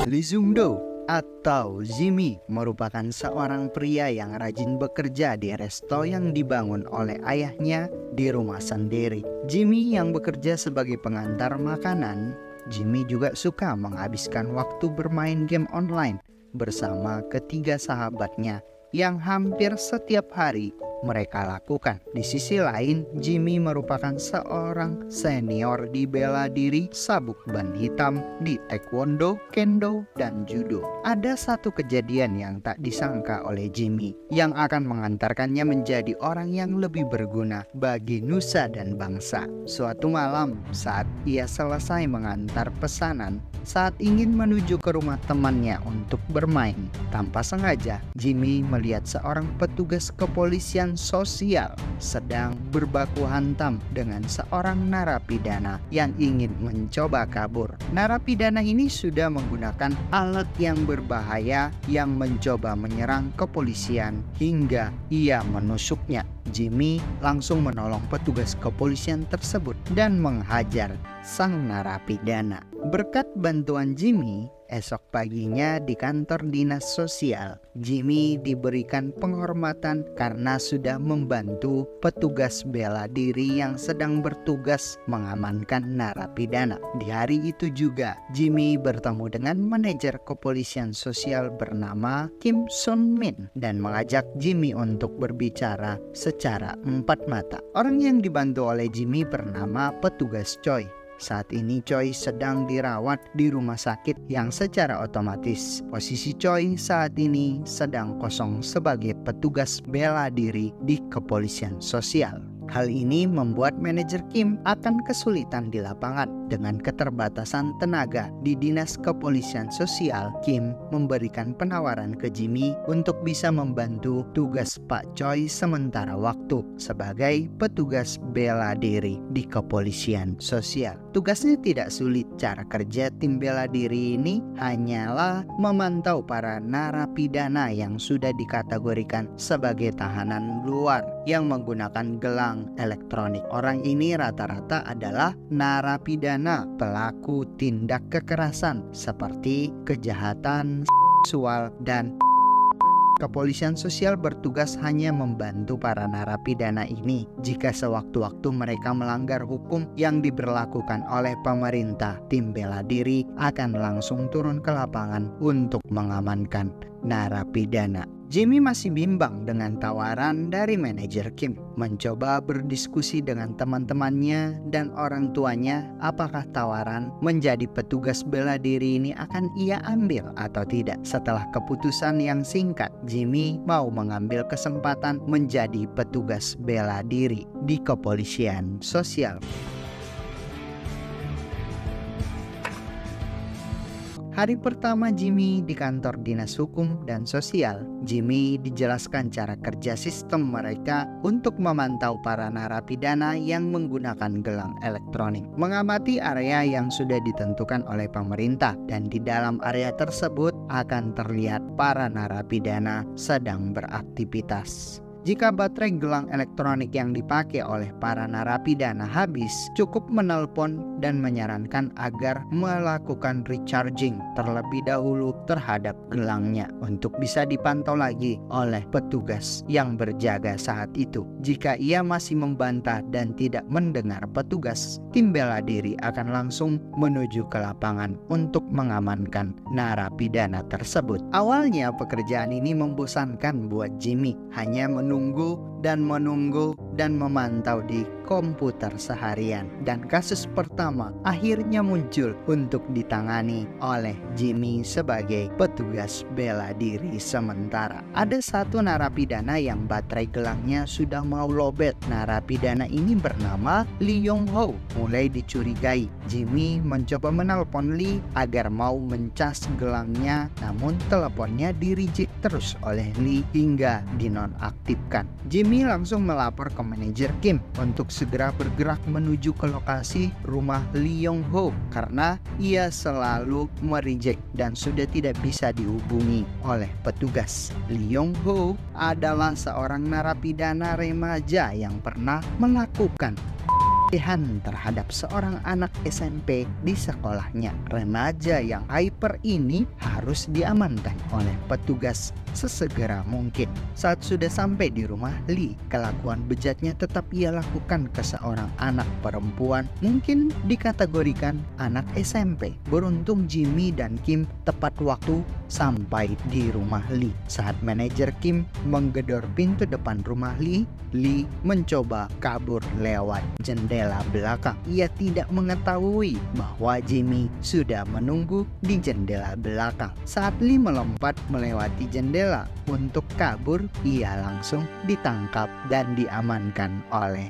Lee Sung-do atau Jimmy merupakan seorang pria yang rajin bekerja di resto yang dibangun oleh ayahnya di rumah sendiri. Jimmy yang bekerja sebagai pengantar makanan, Jimmy juga suka menghabiskan waktu bermain game online bersama ketiga sahabatnya yang hampir setiap hari mereka lakukan. Di sisi lain, Jimmy merupakan seorang senior di bela diri sabuk ban hitam di taekwondo, kendo, dan judo. Ada satu kejadian yang tak disangka oleh Jimmy yang akan mengantarkannya menjadi orang yang lebih berguna bagi nusa dan bangsa. Suatu malam saat ia selesai mengantar pesanan, saat ingin menuju ke rumah temannya untuk bermain, tanpa sengaja Jimmy melihat seorang petugas kepolisian sosial sedang berbaku hantam dengan seorang narapidana yang ingin mencoba kabur. Narapidana ini sudah menggunakan alat yang berbahaya yang mencoba menyerang kepolisian hingga ia menusuknya. Jimmy langsung menolong petugas kepolisian tersebut dan menghajar sang narapidana. Berkat bantuan Jimmy, esok paginya di kantor dinas sosial, Jimmy diberikan penghormatan karena sudah membantu petugas bela diri yang sedang bertugas mengamankan narapidana. Di hari itu juga, Jimmy bertemu dengan manajer kepolisian sosial bernama Kim Sun Min dan mengajak Jimmy untuk berbicara secara empat mata. Orang yang dibantu oleh Jimmy bernama petugas Choi. Saat ini Choi sedang dirawat di rumah sakit yang secara otomatis posisi Choi saat ini sedang kosong sebagai petugas bela diri di kepolisian sosial. Hal ini membuat manajer Kim akan kesulitan di lapangan. Dengan keterbatasan tenaga di dinas kepolisian sosial, Kim memberikan penawaran ke Jimmy untuk bisa membantu tugas Pak Choi sementara waktu sebagai petugas bela diri di kepolisian sosial. Tugasnya tidak sulit. Cara kerja tim bela diri ini hanyalah memantau para narapidana yang sudah dikategorikan sebagai tahanan luar yang menggunakan gelang elektronik. Orang ini rata-rata adalah narapidana pelaku tindak kekerasan seperti kejahatan seksual dan kepolisian sosial bertugas hanya membantu para narapidana ini jika sewaktu-waktu mereka melanggar hukum yang diberlakukan oleh pemerintah. Tim bela diri akan langsung turun ke lapangan untuk mengamankan narapidana. Jimmy masih bimbang dengan tawaran dari manajer Kim. Mencoba berdiskusi dengan teman-temannya dan orang tuanya apakah tawaran menjadi petugas bela diri ini akan ia ambil atau tidak. Setelah keputusan yang singkat, Jimmy mau mengambil kesempatan menjadi petugas bela diri di kepolisian sosial. Hari pertama Jimmy di kantor dinas hukum dan sosial, Jimmy dijelaskan cara kerja sistem mereka untuk memantau para narapidana yang menggunakan gelang elektronik. Mengamati area yang sudah ditentukan oleh pemerintah dan di dalam area tersebut akan terlihat para narapidana sedang beraktivitas. Jika baterai gelang elektronik yang dipakai oleh para narapidana habis, cukup menelpon dan menyarankan agar melakukan recharging terlebih dahulu terhadap gelangnya untuk bisa dipantau lagi oleh petugas yang berjaga saat itu. Jika ia masih membantah dan tidak mendengar petugas, tim bela diri akan langsung menuju ke lapangan untuk mengamankan narapidana tersebut. Awalnya pekerjaan ini membosankan buat Jimmy, hanya menunggu dan memantau di komputer seharian. Dan kasus pertama akhirnya muncul untuk ditangani oleh Jimmy sebagai petugas bela diri sementara. Ada satu narapidana yang baterai gelangnya sudah mau lobet. Narapidana ini bernama Lee Yong-ho. Mulai dicurigai, Jimmy mencoba menelpon Lee agar mau mencas gelangnya, namun teleponnya di-reject terus oleh Lee hingga dinonaktifkan. Jimmy langsung melapor ke manajer Kim untuk segera bergerak menuju ke lokasi rumah Lee Yong-ho karena ia selalu mereject dan sudah tidak bisa dihubungi oleh petugas. Lee Yong-ho adalah seorang narapidana remaja yang pernah melakukan pelecehan terhadap seorang anak SMP di sekolahnya. Remaja yang hyper ini harus diamankan oleh petugas sesegera mungkin. Saat sudah sampai di rumah Lee, kelakuan bejatnya tetap ia lakukan ke seorang anak perempuan, mungkin dikategorikan anak SMP. Beruntung Jimmy dan Kim tepat waktu sampai di rumah Lee. Saat manajer Kim menggedor pintu depan rumah Lee mencoba kabur lewat jendela belakang. Ia tidak mengetahui bahwa Jimmy sudah menunggu di jendela belakang. Saat Lee melompat melewati jendela untuk kabur, ia langsung ditangkap dan diamankan oleh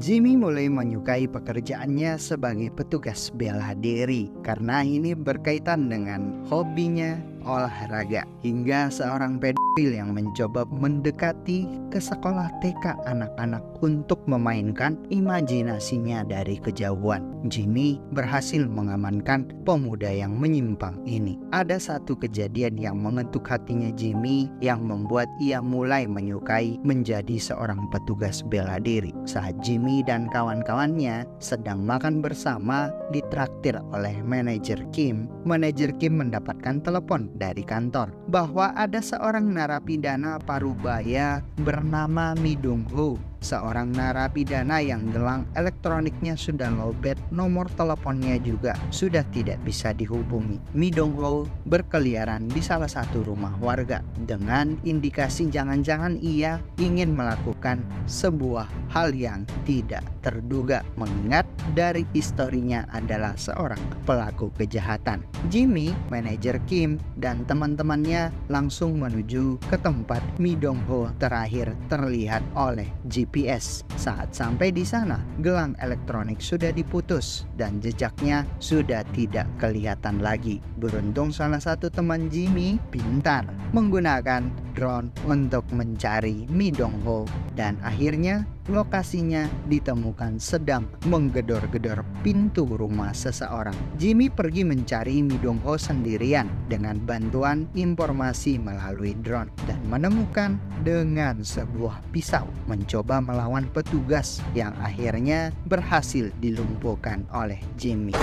Jimmy mulai menyukai pekerjaannya sebagai petugas bela diri karena ini berkaitan dengan hobinya olahraga, hingga seorang pedofil yang mencoba mendekati ke sekolah TK anak-anak untuk memainkan imajinasinya dari kejauhan. Jimmy berhasil mengamankan pemuda yang menyimpang ini. Ada satu kejadian yang mengetuk hatinya Jimmy yang membuat ia mulai menyukai menjadi seorang petugas bela diri. Saat Jimmy dan kawan-kawannya sedang makan bersama ditraktir oleh manajer Kim mendapatkan telepon dari kantor bahwa ada seorang narapidana parubaya bernama Mi Dong Ho. Seorang narapidana yang gelang elektroniknya sudah lowbat, nomor teleponnya juga sudah tidak bisa dihubungi. Mi Dong Ho berkeliaran di salah satu rumah warga dengan indikasi jangan-jangan ia ingin melakukan sebuah hal yang tidak terduga, mengingat dari historinya adalah seorang pelaku kejahatan. Jimmy, manajer Kim, dan teman-temannya langsung menuju ke tempat Mi Dong Ho terakhir terlihat oleh GPS. Saat sampai di sana, gelang elektronik sudah diputus dan jejaknya sudah tidak kelihatan lagi. Beruntung salah satu teman Jimmy pintar menggunakan drone untuk mencari Mi Dong Ho, dan akhirnya lokasinya ditemukan sedang menggedor-gedor pintu rumah seseorang. Jimmy pergi mencari Mi Dong Ho sendirian dengan bantuan informasi melalui drone dan menemukan dengan sebuah pisau mencoba melawan petugas yang akhirnya berhasil dilumpuhkan oleh Jimmy.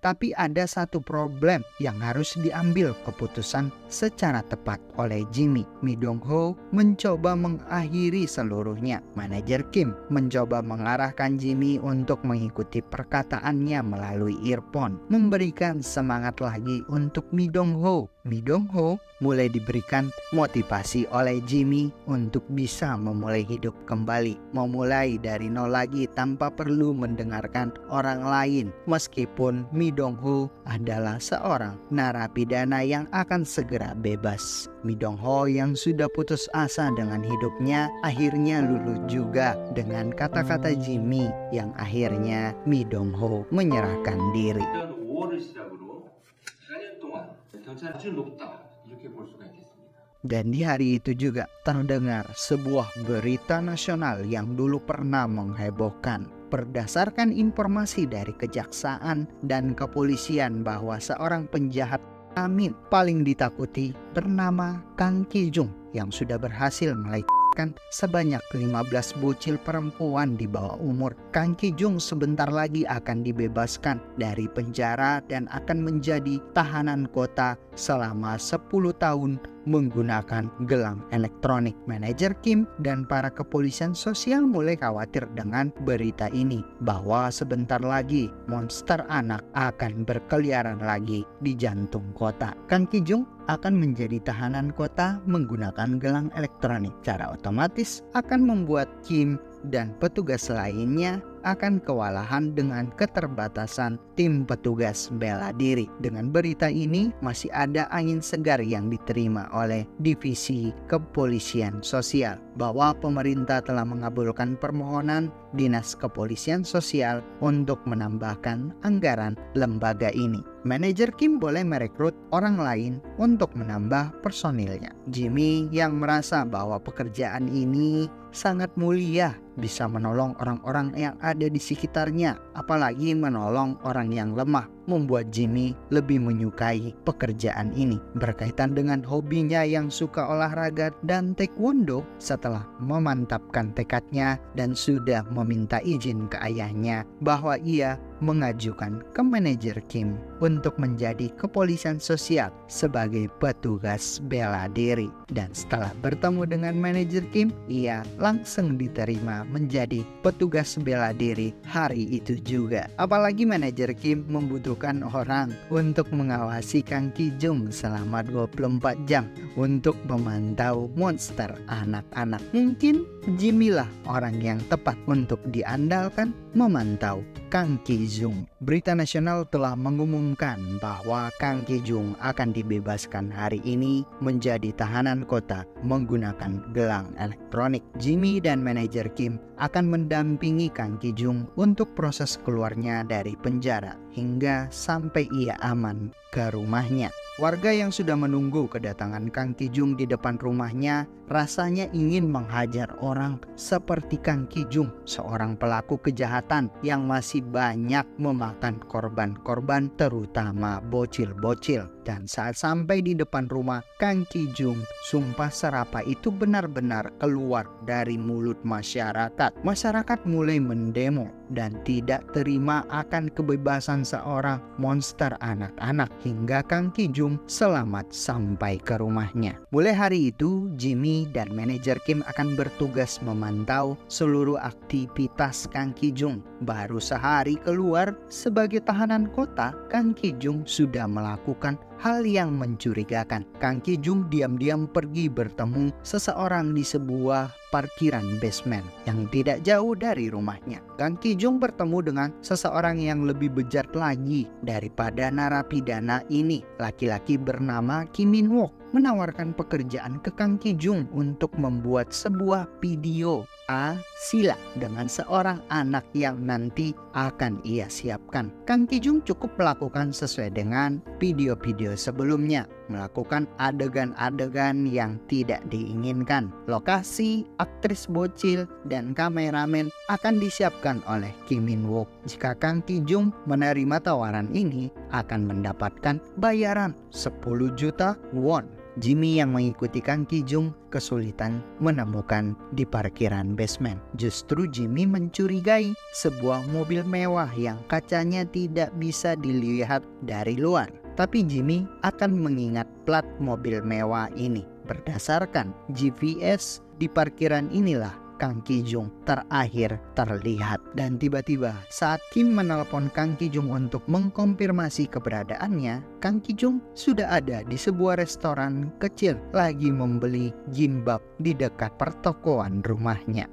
Tapi ada satu problem yang harus diambil keputusan secara tepat oleh Jimmy. Mi Dong Ho mencoba mengakhiri seluruhnya. Manajer Kim mencoba mengarahkan Jimmy untuk mengikuti perkataannya melalui earphone, memberikan semangat lagi untuk Mi Dong Ho. Mi Dong Ho mulai diberikan motivasi oleh Jimmy untuk bisa memulai hidup kembali, memulai dari nol lagi tanpa perlu mendengarkan orang lain. Meskipun Mi Dong Ho adalah seorang narapidana yang akan segera bebas. Mi Dong Ho yang sudah putus asa dengan hidupnya akhirnya luluh juga dengan kata-kata Jimmy yang akhirnya Mi Dong Ho menyerahkan diri. Dan di hari itu juga terdengar sebuah berita nasional yang dulu pernah menghebohkan. Berdasarkan informasi dari kejaksaan dan kepolisian bahwa seorang penjahat Amin paling ditakuti bernama Kang Ki Jung yang sudah berhasil melecehkan sebanyak 15 bocil perempuan di bawah umur. Kang Ki Jung sebentar lagi akan dibebaskan dari penjara dan akan menjadi tahanan kota selama 10 tahun menggunakan gelang elektronik. Manajer Kim dan para kepolisian sosial mulai khawatir dengan berita ini bahwa sebentar lagi monster anak akan berkeliaran lagi di jantung kota. Kang Ki Jung akan menjadi tahanan kota menggunakan gelang elektronik. Secara otomatis akan membuat Kim dan petugas lainnya akan kewalahan dengan keterbatasan tim petugas bela diri. Dengan berita ini masih ada angin segar yang diterima oleh divisi kepolisian sosial bahwa pemerintah telah mengabulkan permohonan Dinas Kepolisian Sosial untuk menambahkan anggaran lembaga ini. Manajer Kim boleh merekrut orang lain untuk menambah personilnya. Jimmy yang merasa bahwa pekerjaan ini sangat mulia, bisa menolong orang-orang yang ada di sekitarnya, apalagi menolong orang yang lemah, membuat Jimmy lebih menyukai pekerjaan ini. Berkaitan dengan hobinya yang suka olahraga dan taekwondo, setelah memantapkan tekadnya dan sudah meminta izin ke ayahnya bahwa ia mengajukan ke manajer Kim untuk menjadi kepolisian sosial sebagai petugas bela diri. Dan setelah bertemu dengan manajer Kim, ia langsung diterima menjadi petugas bela diri hari itu juga. Apalagi manajer Kim membutuhkan orang untuk mengawasi Kang Ki-jung selama 24 jam untuk memantau monster anak-anak. Mungkin Jimmy lah orang yang tepat untuk diandalkan memantau Kang Ki-jung. Berita nasional telah mengumumkan bahwa Kang Ki-jung akan dibebaskan hari ini menjadi tahanan kota menggunakan gelang elektronik. Jimmy dan manajer Kim akan mendampingi Kang Ki-jung untuk proses keluarnya dari penjara hingga sampai ia aman ke rumahnya. Warga yang sudah menunggu kedatangan Kang Ki-jung di depan rumahnya rasanya ingin menghajar orang seperti Kang Ki-jung, seorang pelaku kejahatan yang masih banyak memakan korban-korban, terutama bocil-bocil. Dan saat sampai di depan rumah Kang Ki-jung, sumpah serapah itu benar-benar keluar dari mulut masyarakat. Masyarakat mulai mendemo dan tidak terima akan kebebasan seorang monster anak-anak hingga Kang Ki-jung selamat sampai ke rumahnya. Mulai hari itu, Jimmy dan manajer Kim akan bertugas memantau seluruh aktivitas Kang Ki-jung. Baru sehari keluar sebagai tahanan kota, Kang Ki-jung sudah melakukan hal yang mencurigakan. Kang Ki-jung diam-diam pergi bertemu seseorang di sebuah parkiran basement yang tidak jauh dari rumahnya. Kang Ki-jung bertemu dengan seseorang yang lebih bejat lagi daripada narapidana ini. Laki-laki bernama Kim Min-wook menawarkan pekerjaan ke Kang Ki-jung untuk membuat sebuah video sila dengan seorang anak yang nanti akan ia siapkan. Kang Ki-jung cukup melakukan sesuai dengan video-video sebelumnya, melakukan adegan-adegan yang tidak diinginkan. Lokasi, aktris bocil, dan kameramen akan disiapkan oleh Kim Min-wook. Jika Kang Ki-jung menerima tawaran ini, akan mendapatkan bayaran 10 juta won. Jimmy yang mengikuti Kang Ki-jung kesulitan menemukan di parkiran basement. Justru Jimmy mencurigai sebuah mobil mewah yang kacanya tidak bisa dilihat dari luar. Tapi Jimmy akan mengingat plat mobil mewah ini. Berdasarkan GPS di parkiran inilah Kang Ki-jung terakhir terlihat. Dan tiba-tiba saat Kim menelpon Kang Ki-jung untuk mengkonfirmasi keberadaannya, Kang Ki-jung sudah ada di sebuah restoran kecil lagi membeli gimbap di dekat pertokoan rumahnya.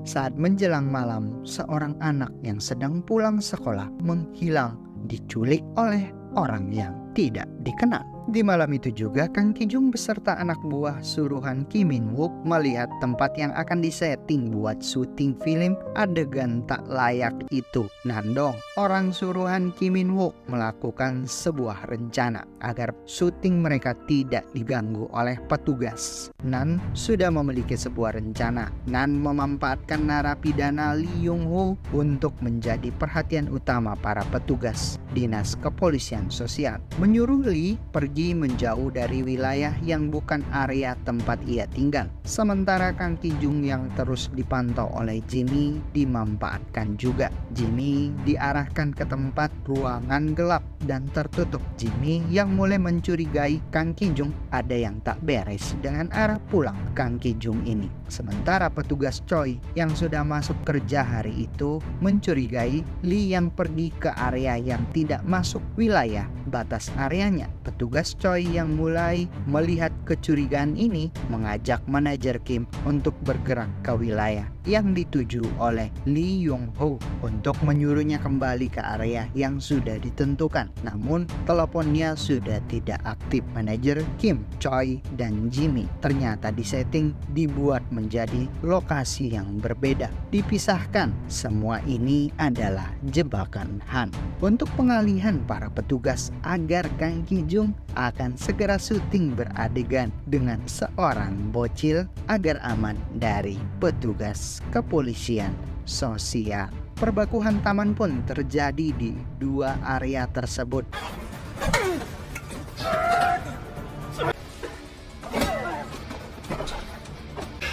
Saat menjelang malam, seorang anak yang sedang pulang sekolah menghilang, diculik oleh orang yang tidak dikenal. Di malam itu juga Kang Ki-jung beserta anak buah suruhan Kim Min-wook melihat tempat yang akan disetting buat syuting film adegan tak layak itu. Nandong, orang suruhan Kim Min-wook melakukan sebuah rencana agar syuting mereka tidak diganggu oleh petugas. Nan sudah memiliki sebuah rencana. Nan memanfaatkan narapidana Lee Young-ho untuk menjadi perhatian utama para petugas Dinas Kepolisian Sosial. Menyuruh Lee pergi menjauh dari wilayah yang bukan area tempat ia tinggal. Sementara Kang Ki-jung yang terus dipantau oleh Jimmy dimanfaatkan juga. Jimmy diarahkan ke tempat ruangan gelap dan tertutup. Jimmy yang mulai mencurigai Kang Ki-jung ada yang tak beres dengan arah pulang Kang Ki-jung ini. Sementara petugas Choi yang sudah masuk kerja hari itu mencurigai Lee yang pergi ke area yang tidak masuk wilayah batas areanya. Petugas Petugas Choi yang mulai melihat kecurigaan ini mengajak manajer Kim untuk bergerak ke wilayah yang dituju oleh Lee Yong Ho untuk menyuruhnya kembali ke area yang sudah ditentukan. Namun teleponnya sudah tidak aktif. Manajer Kim, Choi, dan Jimmy ternyata disetting dibuat menjadi lokasi yang berbeda, dipisahkan. Semua ini adalah jebakan Han untuk pengalihan para petugas agar Kang Ki-jung akan segera syuting beradegan dengan seorang bocil agar aman dari petugas kepolisian sosial. Perbakuhan taman pun terjadi di dua area tersebut.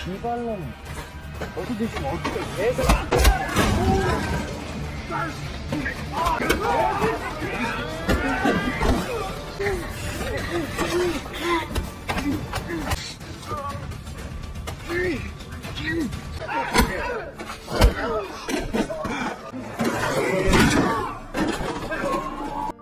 이발놈 어디 있으면 어떻게 계속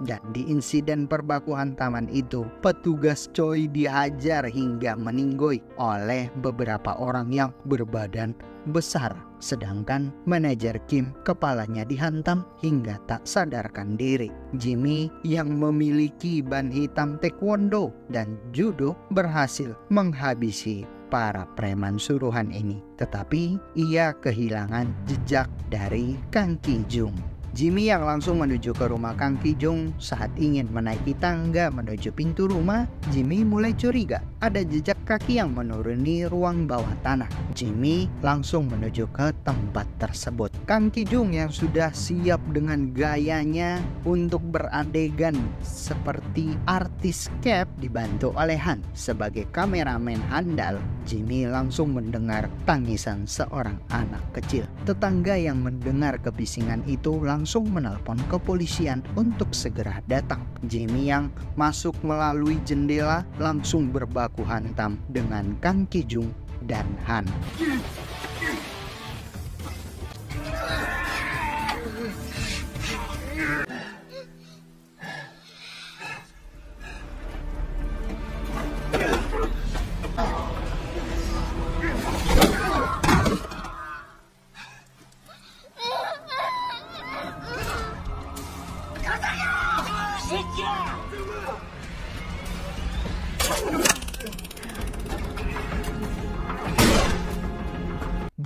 Dan di insiden perbakuhan taman itu, petugas Choi dihajar hingga meninggoy oleh beberapa orang yang berbadan besar. Sedangkan manajer Kim kepalanya dihantam hingga tak sadarkan diri. Jimmy yang memiliki ban hitam taekwondo dan judo berhasil menghabisi para preman suruhan ini. Tetapi ia kehilangan jejak dari Kang Ki-jung. Jimmy yang langsung menuju ke rumah Kang Ki-jung saat ingin menaiki tangga menuju pintu rumah, Jimmy mulai curiga ada jejak kaki yang menuruni ruang bawah tanah. Jimmy langsung menuju ke tempat tersebut. Kang Ki-jung yang sudah siap dengan gayanya untuk beradegan seperti artis Cap dibantu oleh Han sebagai kameramen handal. Jimmy langsung mendengar tangisan seorang anak kecil. Tetangga yang mendengar kebisingan itu langsung menelpon kepolisian untuk segera datang. Jimmy yang masuk melalui jendela langsung berbaku hantam dengan Kang Ki-jung dan Han.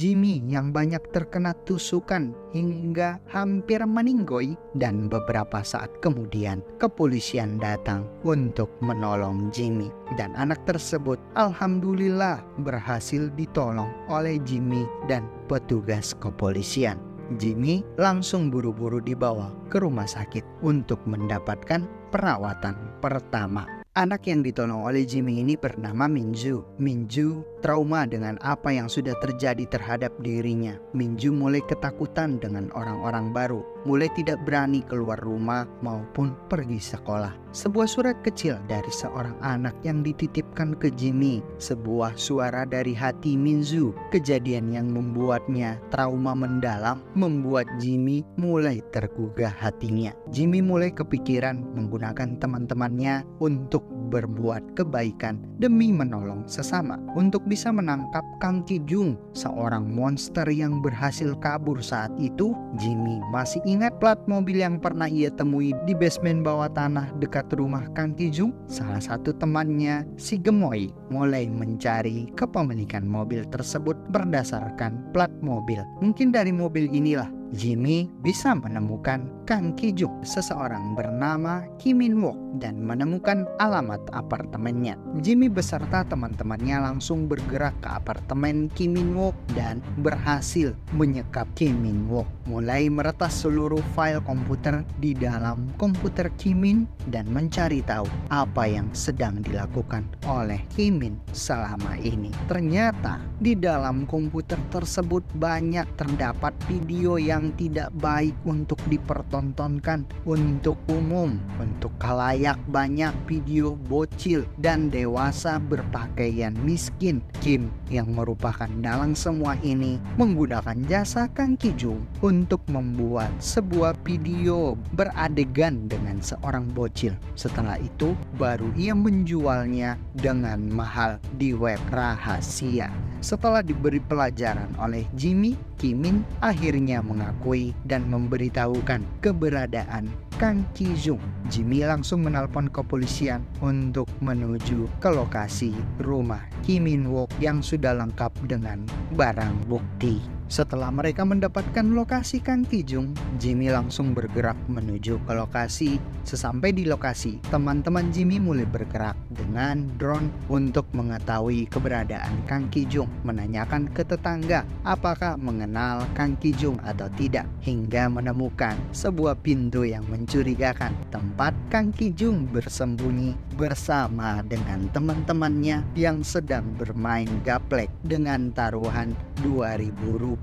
Jimmy yang banyak terkena tusukan hingga hampir meninggoy, dan beberapa saat kemudian kepolisian datang untuk menolong Jimmy, dan anak tersebut alhamdulillah berhasil ditolong oleh Jimmy dan petugas kepolisian. Jimmy langsung buru-buru dibawa ke rumah sakit untuk mendapatkan perawatan pertama. Anak yang ditolong oleh Jimmy ini bernama Minju. Minju trauma dengan apa yang sudah terjadi terhadap dirinya. Minju mulai ketakutan dengan orang-orang baru, mulai tidak berani keluar rumah maupun pergi sekolah. Sebuah surat kecil dari seorang anak yang dititipkan ke Jimmy, sebuah suara dari hati Minju. Kejadian yang membuatnya trauma mendalam membuat Jimmy mulai tergugah hatinya. Jimmy mulai kepikiran menggunakan teman-temannya untuk berbuat kebaikan demi menolong sesama, untuk bisa menangkap Kang Ki-jung, seorang monster yang berhasil kabur saat itu. Jimmy masih ingat plat mobil yang pernah ia temui di basement bawah tanah dekat rumah Kang Ki-jung. Salah satu temannya, si Gemoy, mulai mencari kepemilikan mobil tersebut berdasarkan plat mobil. Mungkin dari mobil inilah Jimmy bisa menemukan Kang Ki-jung, seseorang bernama Kim Min-wook, dan menemukan alamat apartemennya. Jimmy beserta teman-temannya langsung bergerak ke apartemen Kim Min-wook dan berhasil menyekap Kim Min-wook, mulai meretas seluruh file komputer di dalam komputer Kim Min dan mencari tahu apa yang sedang dilakukan oleh Kim Min selama ini. Ternyata di dalam komputer tersebut banyak terdapat video yang yang tidak baik untuk dipertontonkan untuk umum, untuk khalayak banyak. Video bocil dan dewasa berpakaian miskin. Kim yang merupakan dalang semua ini menggunakan jasa Kang Ki-jung untuk membuat sebuah video beradegan dengan seorang bocil. Setelah itu baru ia menjualnya dengan mahal di web rahasia. Setelah diberi pelajaran oleh Jimmy, Kimin akhirnya mengakui dan memberitahukan keberadaan Kang Ki-jung. Jimmy langsung menelpon kepolisian untuk menuju ke lokasi rumah Kim In-wook yang sudah lengkap dengan barang bukti. Setelah mereka mendapatkan lokasi Kang Ki-jung, Jimmy langsung bergerak menuju ke lokasi. Sesampai di lokasi, teman-teman Jimmy mulai bergerak dengan drone untuk mengetahui keberadaan Kang Ki-jung, menanyakan ke tetangga apakah mengenal Kang Ki-jung atau tidak, hingga menemukan sebuah pintu yang mencurigakan tempat Kang Ki-jung bersembunyi bersama dengan teman-temannya yang sedang bermain gaplek dengan taruhan Rp2.000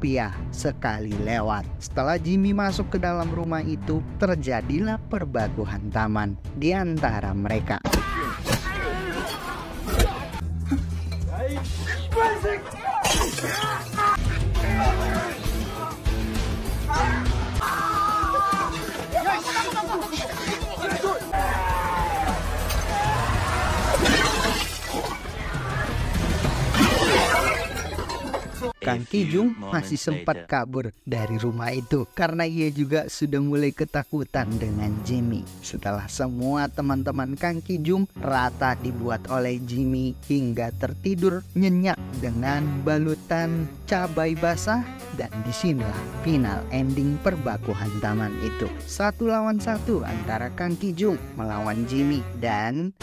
sekali lewat. Setelah Jimmy masuk ke dalam rumah itu, terjadilah perbaguhan taman di antara mereka. Kang Ki-jung masih sempat kabur dari rumah itu karena ia juga sudah mulai ketakutan dengan Jimmy. Setelah semua teman-teman Kang Ki-jung rata dibuat oleh Jimmy hingga tertidur nyenyak dengan balutan cabai basah, dan disinilah final ending perbakuhan taman itu. 1 lawan 1 antara Kang Ki-jung melawan Jimmy dan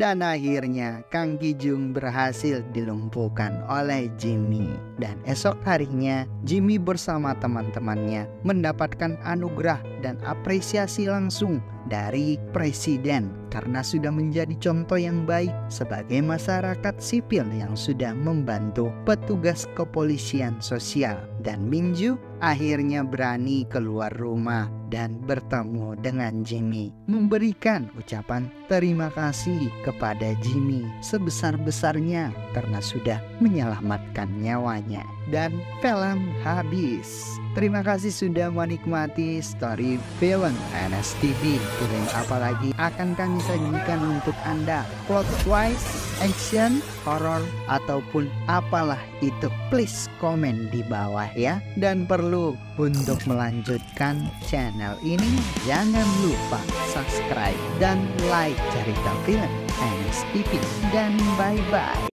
dan akhirnya Kang Ki-jung berhasil dilumpuhkan oleh Jimmy. Dan esok harinya Jimmy bersama teman-temannya mendapatkan anugerah dan apresiasi langsung dari presiden karena sudah menjadi contoh yang baik sebagai masyarakat sipil yang sudah membantu petugas kepolisian sosial. Dan Minju akhirnya berani keluar rumah dan bertemu dengan Jimmy, memberikan ucapan terima kasih kepada Jimmy sebesar-besarnya karena sudah menyelamatkan nyawanya. Dan film habis. Terima kasih sudah menikmati story film NSTV. Film apalagi akan kami sajikan untuk Anda? Plot twist, action, horror, ataupun apalah itu, please komen di bawah ya. Dan perlu untuk melanjutkan channel ini, jangan lupa subscribe dan like Cerita Film NSTV. Dan bye-bye.